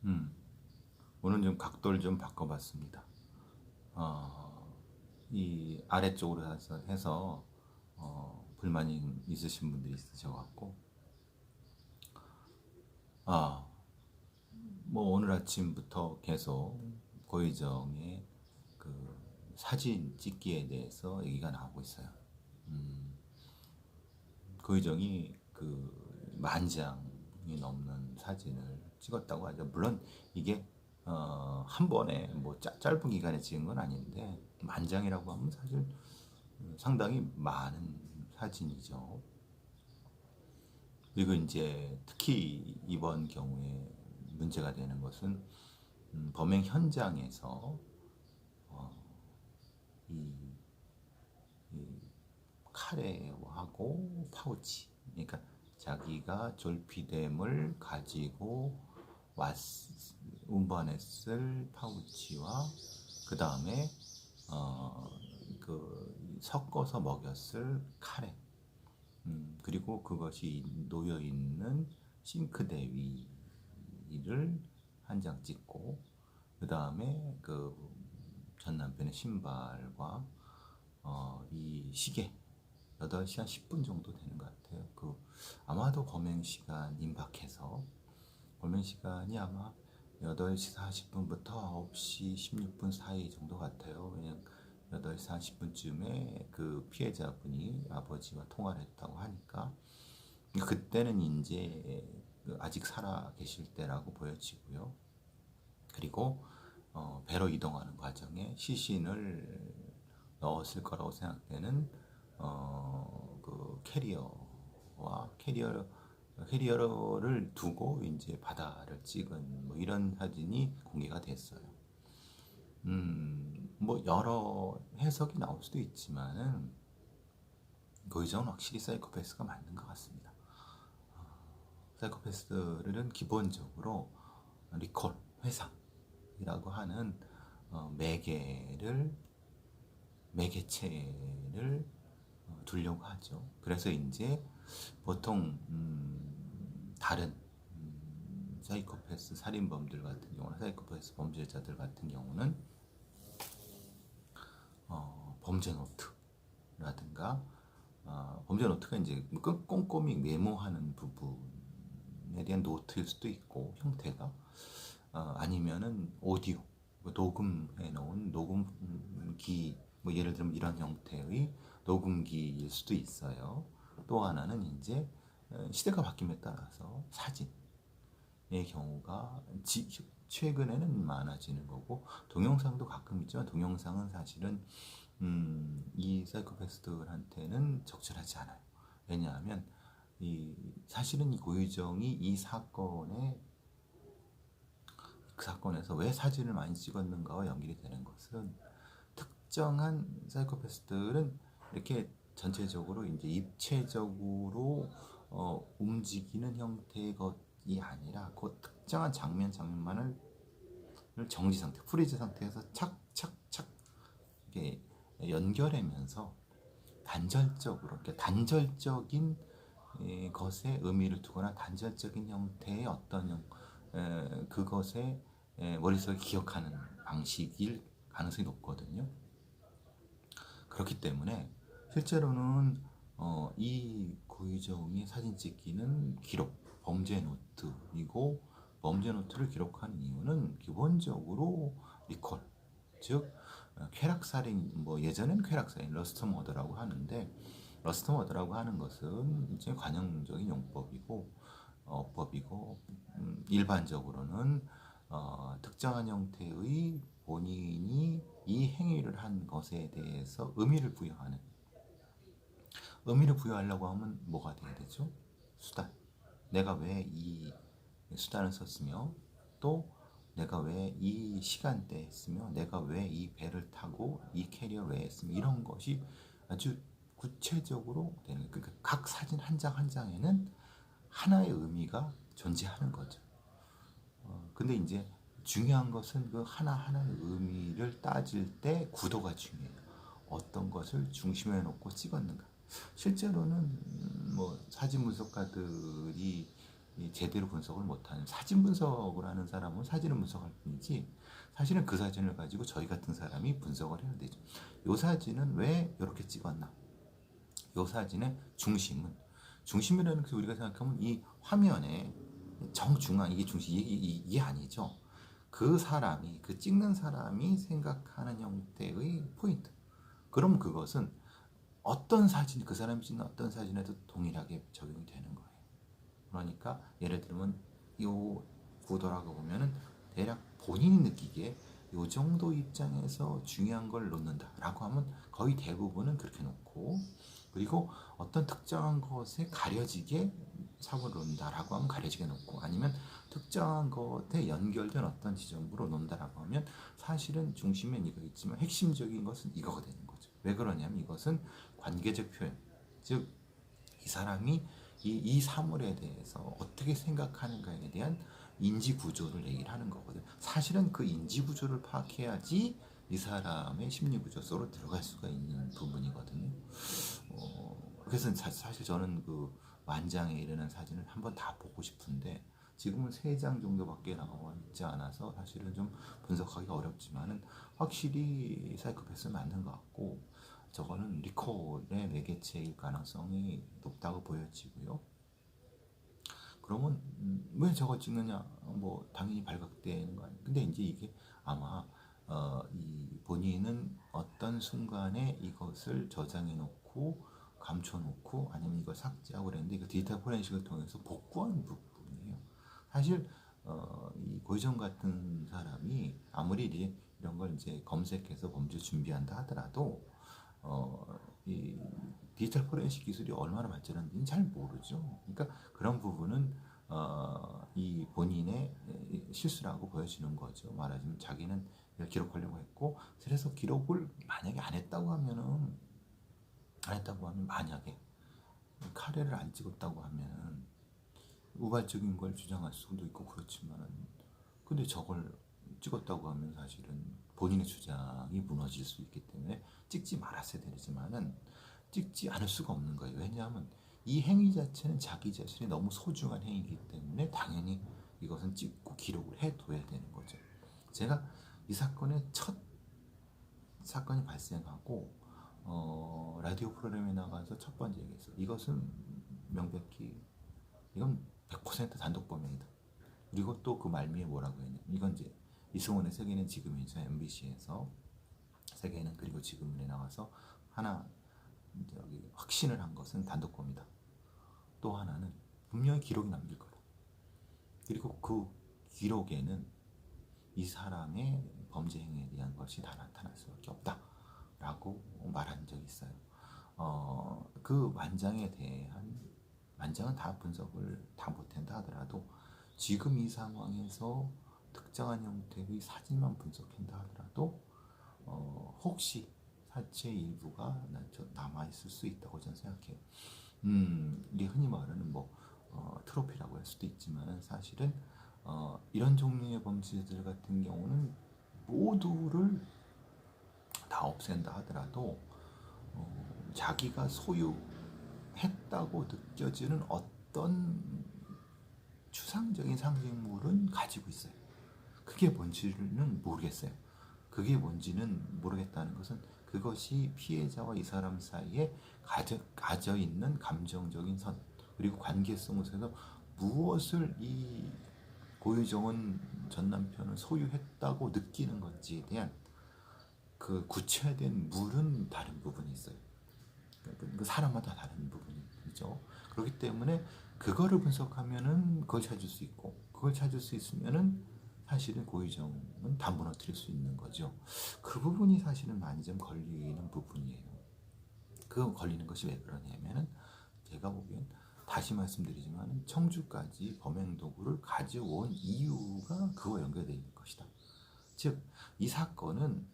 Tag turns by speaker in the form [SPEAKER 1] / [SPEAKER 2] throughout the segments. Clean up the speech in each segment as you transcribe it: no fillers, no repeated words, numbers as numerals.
[SPEAKER 1] 음, 오늘 좀 각도를 좀 바꿔봤습니다. 이 아래쪽으로 해서 불만이 있으신 분들이 있으셔갖고, 아, 뭐 오늘 아침부터 계속 고희정의 그 사진 찍기에 대해서 얘기가 나오고 있어요. 고희정이 그 만 장이 넘는 사진을 찍었다고 하죠. 물론 이게 한 번에 뭐 짧은 기간에 찍은 건 아닌데 만 장이라고 하면 사실 상당히 많은 사진이죠. 그리고 이제 특히 이번 경우에 문제가 되는 것은 범행 현장에서 이 카레하고 파우치, 그러니까 자기가 졸피뎀을 가지고 왔 운반했을 파우치와 그 다음에 그 섞어서 먹였을 카레, 그리고 그것이 놓여 있는 싱크대 위를 한 장 찍고 그 다음에 그 전 남편의 신발과 이 시계 8시간 10분 정도 되는 것 같아요. 그 아마도 범행 시간 임박해서 범행 시간이 아마 8시 40분부터 9시 16분 사이 정도 같아요. 왜냐면 8시 40분쯤에 그 피해자분이 아버지와 통화를 했다고 하니까 그때는 이제 아직 살아 계실 때라고 보여지고요. 그리고 배로 이동하는 과정에 시신을 넣었을 거라고 생각되는 그 캐리어를 두고 이제 바다를 찍은 뭐 이런 사진이 공개가 됐어요. 뭐 여러 해석이 나올 수도 있지만은 고의정은 확실히 사이코패스가 맞는 것 같습니다. 사이코패스들은 기본적으로 리콜, 회상이라고 하는 매개체를 두려고 하죠. 그래서 이제 보통 다른 사이코패스 살인범들 같은 경우는 사이코패스 범죄자들 같은 경우는 범죄 노트라든가 범죄 노트가 이제 꼼꼼히 메모하는 부분에 대한 노트일 수도 있고 형태가 아니면은 오디오 녹음해 놓은 녹음기 뭐 예를 들면 이런 형태의 녹음기일 수도 있어요. 또 하나는 이제 시대가 바뀜에 따라서 사진의 경우가 최근에는 많아지는 거고 동영상도 가끔 있지만 동영상은 사실은 이 사이코패스들한테는 적절하지 않아요. 왜냐하면 사실은 이 고유정이 그 사건에서 왜 사진을 많이 찍었는가와 연결이 되는 것은 특정한 사이코패스들은 이렇게 전체적으로 이제 입체적으로 움직이는 형태의 것이 아니라 그 특정한 장면만을 정지 상태, 프리즈 상태에서 착착착 이렇게 연결하면서 단절적으로 이렇게 단절적인 것에 의미를 두거나 단절적인 형태의 어떤 그것에 머릿속에 기억하는 방식일 가능성이 높거든요. 그렇기 때문에 실제로는 이 고의정의 사진 찍기는 기록, 범죄 노트이고 범죄 노트를 기록한 이유는 기본적으로 리콜, 즉 쾌락살인, 뭐 예전엔 쾌락살인, 러스트 머더라고 하는데 러스트 머더라고 하는 것은 이제 관용적인 용법이고 어법이고 일반적으로는 특정한 형태의 본인이 이 행위를 한 것에 대해서 의미를 부여하려고 하면 뭐가 돼야 되죠? 수단. 내가 왜 이 수단을 썼으며 또 내가 왜 이 시간대에 했으며 내가 왜 이 배를 타고 이 캐리어 왜 했으며 이런 것이 아주 구체적으로 되는 거예요. 그러니까 각 사진 한 장 한 장에는 하나의 의미가 존재하는 거죠. 근데 이제 중요한 것은 그 하나하나의 의미를 따질 때 구도가 중요해요. 어떤 것을 중심에 놓고 찍었는가. 실제로는 뭐 사진 분석가들이 제대로 분석을 못하는, 사진 분석을 하는 사람은 사진을 분석할 뿐이지 사실은 그 사진을 가지고 저희 같은 사람이 분석을 해야 되죠. 이 사진은 왜 이렇게 찍었나? 이 사진의 중심이라는 것을 우리가 생각하면 이 화면에 정중앙, 이게 중심, 이게 아니죠. 그 사람이, 그 찍는 사람이 생각하는 형태의 포인트. 그럼 그것은 어떤 사진, 그 사람이 찍는 어떤 사진에도 동일하게 적용이 되는 거예요. 그러니까 예를 들면 이 구도라고 보면은 대략 본인이 느끼기에 이 정도 입장에서 중요한 걸 놓는다라고 하면 거의 대부분은 그렇게 놓고, 그리고 어떤 특정한 것에 가려지게 사고를 놓는다라고 하면 가려지게 놓고, 아니면 특정한 것에 연결된 어떤 지점으로 놓는다라고 하면 사실은 중심엔 이거 있지만 핵심적인 것은 이거가 되는 거죠. 왜 그러냐면 이것은 관계적 표현, 즉 이 사람이 이 사물에 대해서 어떻게 생각하는가에 대한 인지 구조를 얘기를 하는 거거든. 사실은 그 인지 구조를 파악해야지 이 사람의 심리 구조 속으로 들어갈 수가 있는 부분이거든요. 그래서 사실 저는 그 만장에 이르는 사진을 한번 다 보고 싶은데 지금은 3장 정도밖에 나와 있지 않아서 사실은 좀 분석하기가 어렵지만은 확실히 사이코패스 맞는 것 같고, 저거는 리콜의 매개체일 가능성이 높다고 보여지고요. 그러면 왜 저거 찍느냐? 뭐 당연히 발각되는 거 아니에요. 근데 이제 이게 아마 이 본인은 어떤 순간에 이것을 저장해 놓고 감춰 놓고 아니면 이걸 삭제하고 그랬는데 이거 디지털 포렌식을 통해서 복구하는 부분이에요. 사실 이 고희정 같은 사람이 아무리 이런 걸 이제 검색해서 범죄 준비한다 하더라도 이 디지털 포렌식 기술이 얼마나 발전했는지는 잘 모르죠. 그러니까 그런 부분은 이 본인의 실수라고 보여지는 거죠. 말하자면 자기는 이걸 기록하려고 했고, 그래서 기록을 만약에 안 했다고 하면 만약에 카레를 안 찍었다고 하면 우발적인 걸 주장할 수도 있고 그렇지만은, 근데 저걸 찍었다고 하면 사실은 본인의 주장이 무너질 수 있기 때문에 찍지 말았어야 되지만은 찍지 않을 수가 없는 거예요. 왜냐하면 이 행위 자체는 자기 자신이 너무 소중한 행위이기 때문에 당연히 이것은 찍고 기록을 해둬야 되는 거죠. 제가 이 사건의 첫 사건이 발생하고 라디오 프로그램에 나가서 첫 번째 얘기했어요. 이것은 명백히 이건 100% 단독범행이다. 그리고 또 그 말미에 뭐라고 했냐? 이건 이제 이승원의 세계는 지금이죠. MBC에서 세계는 그리고 지금에 나와서 하나 여기 확신을 한 것은 단독범이다. 또 하나는 분명히 기록이 남길 거다. 그리고 그 기록에는 이 사람의 범죄 행위에 대한 것이 다 나타날 수밖에 없다라고 말한 적이 있어요. 그 만장은 다 분석을 다 못한다 하더라도 지금 이 상황에서 특정한 형태의 사진만 분석한다 하더라도 혹시 사체의 일부가 남아있을 수 있다고 저는 생각해요. 이게 흔히 말하는 트로피라고 할 수도 있지만 사실은 이런 종류의 범죄들 같은 경우는 모두를 다 없앤다 하더라도 자기가 소유했다고 느껴지는 어떤 추상적인 상징물은 가지고 있어요. 그게 뭔지는 모르겠어요. 그게 뭔지는 모르겠다는 것은 그것이 피해자와 이 사람 사이에 가져 있는 감정적인 선, 그리고 관계성 속에서 무엇을 이 고유정은 전 남편을 소유했다고 느끼는 건지에 대한 그 구체화된 물은 다른 부분이 있어요. 그 사람마다 다른 부분이죠. 그렇기 때문에 그거를 분석하면은 그걸 찾을 수 있고, 그걸 찾을 수 있으면은 사실은 고의정은 다 무너뜨릴 수 있는 거죠. 그 부분이 사실은 많이 좀 걸리는 부분이에요. 그 걸리는 것이 왜 그러냐면은 제가 보기엔 다시 말씀드리지만 청주까지 범행 도구를 가져온 이유가 그와 연결되어 있는 것이다. 즉, 이 사건은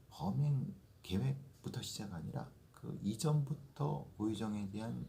[SPEAKER 1] 범행 계획부터 시작 아니라 그 이전부터 고의정에 대한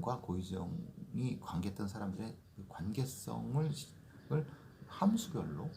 [SPEAKER 1] 과 고의정이 관계했던 사람들의 그 관계성을 함수별로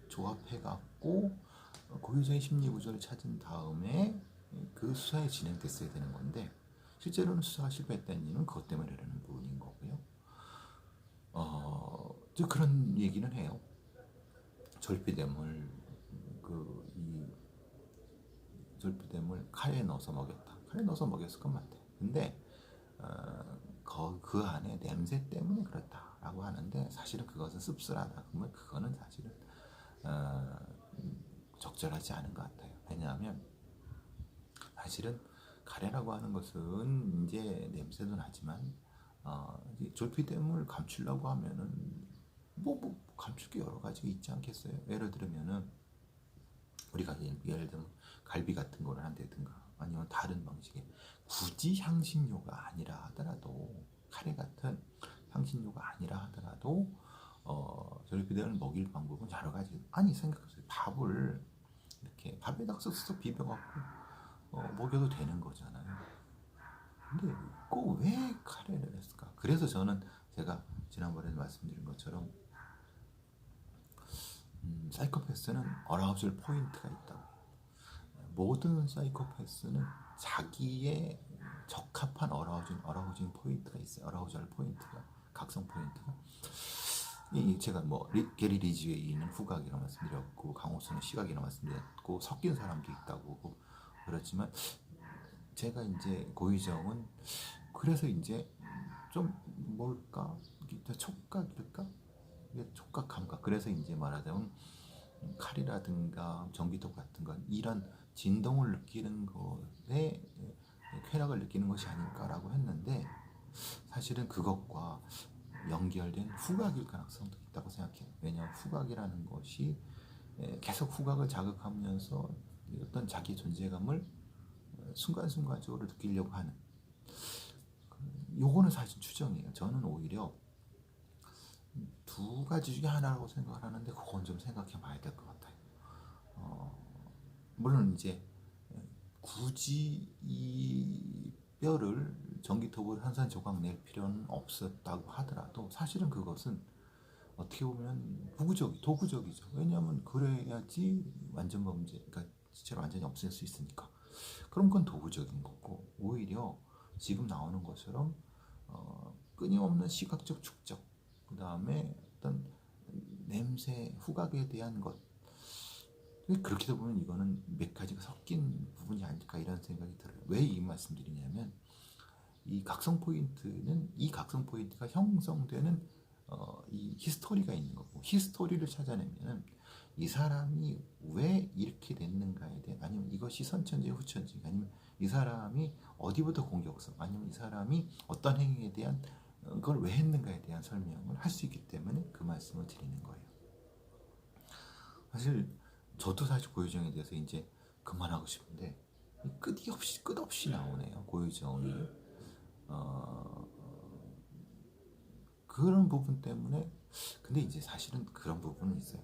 [SPEAKER 1] 조합해갖고 고의정의 심리 구조를 찾은 다음에 그 수사에 진행됐어야 되는 건데 실제로는 수사가 실패했다는 이유는 그것 때문이라는 부분인 거고, 저 그런 얘기는 해요. 절피뎀을 이 절피뎀을 칼에 넣어서 먹였다. 칼에 넣어서 먹였을 건 맞대. 근데 그 안에 냄새 때문에 그렇다라고 하는데 사실은 그것은 씁쓸하다. 그러면 그거는 사실은 어, 적절하지 않은 것 같아요. 왜냐하면 사실은 카레라고 하는 것은 이제 냄새도 나지만 졸피뎀을 감추려고 하면은 뭐 감출 게 여러 가지가 있지 않겠어요? 예를 들면은 우리가 예를 들면 갈비 같은 거를 한다든가 아니면 다른 방식의 굳이 향신료가 아니라 하더라도 카레 같은 향신료가 아니라 하더라도 졸피뎀을 먹일 방법은 여러 가지. 아니 생각해보세요. 밥을 이렇게 밥에다가 쓱쓱 비벼갖고 먹여도 되는 거잖아요. 근데 꼭 왜 카레를 했을까? 그래서 저는 제가 지난번에 말씀드린 것처럼 사이코패스는 어라우즐 포인트가 있다고. 모든 사이코패스는 자기의 적합한 어라우징 포인트가 있어요. 어라우즐 포인트가, 각성 포인트가. 제가 뭐 게리 리즈웨이는 후각이라고 말씀드렸고 강호수는 시각이라고 말씀드렸고 섞인 사람도 있다고 그렇지만 제가 이제 고의정은 그래서 이제 좀 뭘까 촉각일까 촉각 감각. 그래서 이제 말하자면 칼이라든가 전기톱 같은 건 이런 진동을 느끼는 것에 쾌락을 느끼는 것이 아닐까라고 했는데 사실은 그것과 연결된 후각일 가능성도 있다고 생각해요. 왜냐하면 후각이라는 것이 계속 후각을 자극하면서 어떤 자기 존재감을 순간순간적으로 느끼려고 하는 요거는 사실 추정이에요. 저는 오히려 두 가지 중에 하나라고 생각을 하는데 그건 좀 생각해 봐야 될 것 같아요. 물론 이제 굳이 이 뼈를 전기톱으로 산산조각 낼 필요는 없었다고 하더라도 사실은 그것은 어떻게 보면 도구적이죠. 왜냐하면 그래야지 완전 범죄, 그러니까 실제로 완전히 없앨 수 있으니까. 그런 건 도구적인 거고 오히려 지금 나오는 것처럼 끊임없는 시각적 축적, 그 다음에 어떤 냄새, 후각에 대한 것. 그렇게 보면 이거는 몇 가지가 섞인 부분이 아닐까 이런 생각이 들어요. 왜 이 말씀드리냐면 이 각성 포인트가 형성되는 이 히스토리가 있는 거고 히스토리를 찾아내면 이 사람이 왜 이렇게 됐는가에 대한 아니면 이것이 선천지 후천지 아니면 이 사람이 어디부터 공격성 아니면 이 사람이 어떤 행위에 대한 그걸 왜 했는가에 대한 설명을 할 수 있기 때문에 그 말씀을 드리는 거예요. 사실 저도 사실 고유정에 대해서 이제 그만하고 싶은데 끝없이 나오네요. 고유정이 그런 부분 때문에. 근데 이제 사실은 그런 부분은 있어요.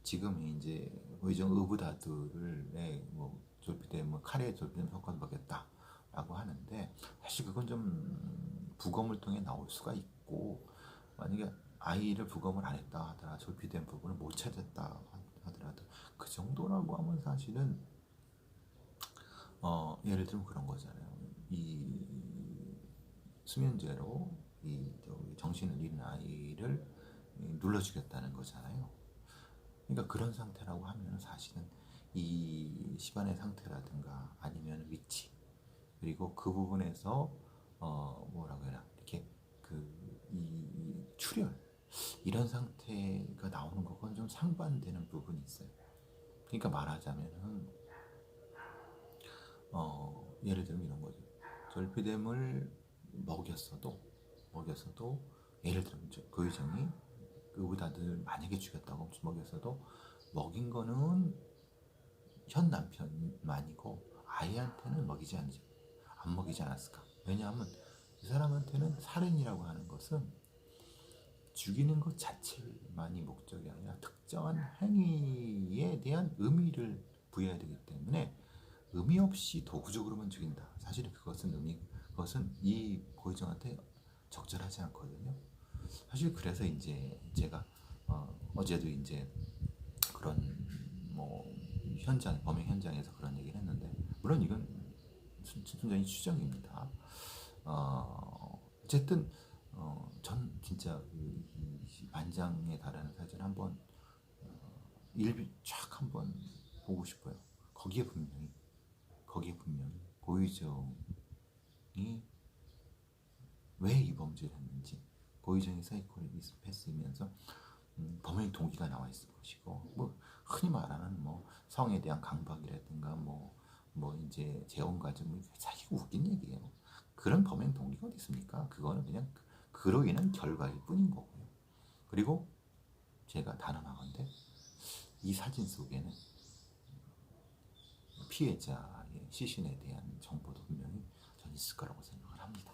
[SPEAKER 1] 지금 이제 고유정 의붓아들을 뭐 졸피뎀 카레 졸피뎀 효과를 먹였다라고 하는데 사실 그건 좀 부검을 통해 나올 수가 있고 만약에 아이를 부검을 안 했다 하더라 졸피뎀 부분을 못 찾았다 하더라도 그 정도라고 하면 사실은 예를 들면 그런 거잖아요. 이 수면제로 이 정신을 잃은 아이를 눌러 죽였다는 거잖아요. 그러니까 그런 상태라고 하면 사실은 이 시반의 상태라든가 아니면 위치 그리고 그 부분에서 뭐라고 해야 이렇게 이 출혈 이런 상태가 나오는 것과는 좀 상반되는 부분이 있어요. 그러니까 말하자면은 예를 들면 이런 거죠. 졸피뎀을 먹였어도 예를 들면 고유정이 의붓아들 만약에 죽였다고 먹였어도 먹인 거는 현 남편만이고 아이한테는 안 먹이지 않았을까? 왜냐하면 이 사람한테는 살인이라고 하는 것은 죽이는 것 자체만이 목적이 아니라 특정한 행위에 대한 의미를 부여해야 되기 때문에 의미 없이 도구적으로만 죽인다. 사실은 그것은 이 고유정한테 적절하지 않거든요. 사실 그래서 이제 제가 어제도 이제 그런 뭐 범행 현장에서 그런 얘기를 했는데 물론 이건 순전히 추정입니다. 어쨌든 전 진짜 만장에 달하는 사진 한번 일비 쫙 한번 보고 싶어요. 거기에 분명히 고의정이 왜 이 범죄를 했는지, 고의정이 사이코패스이면서 범행 동기가 나와 있을 것이고, 뭐 흔히 말하는 뭐 성에 대한 강박이라든가 뭐 이제 재혼 가정, 뭐 사실 웃긴 얘기예요. 그런 범행 동기가 어디 있습니까? 그거는 그냥 그로 인한 결과일 뿐인 거고요. 그리고 제가 단언하건대 이 사진 속에는 피해자의 시신에 대한 정보도 분명히 전 있을 거라고 생각을 합니다.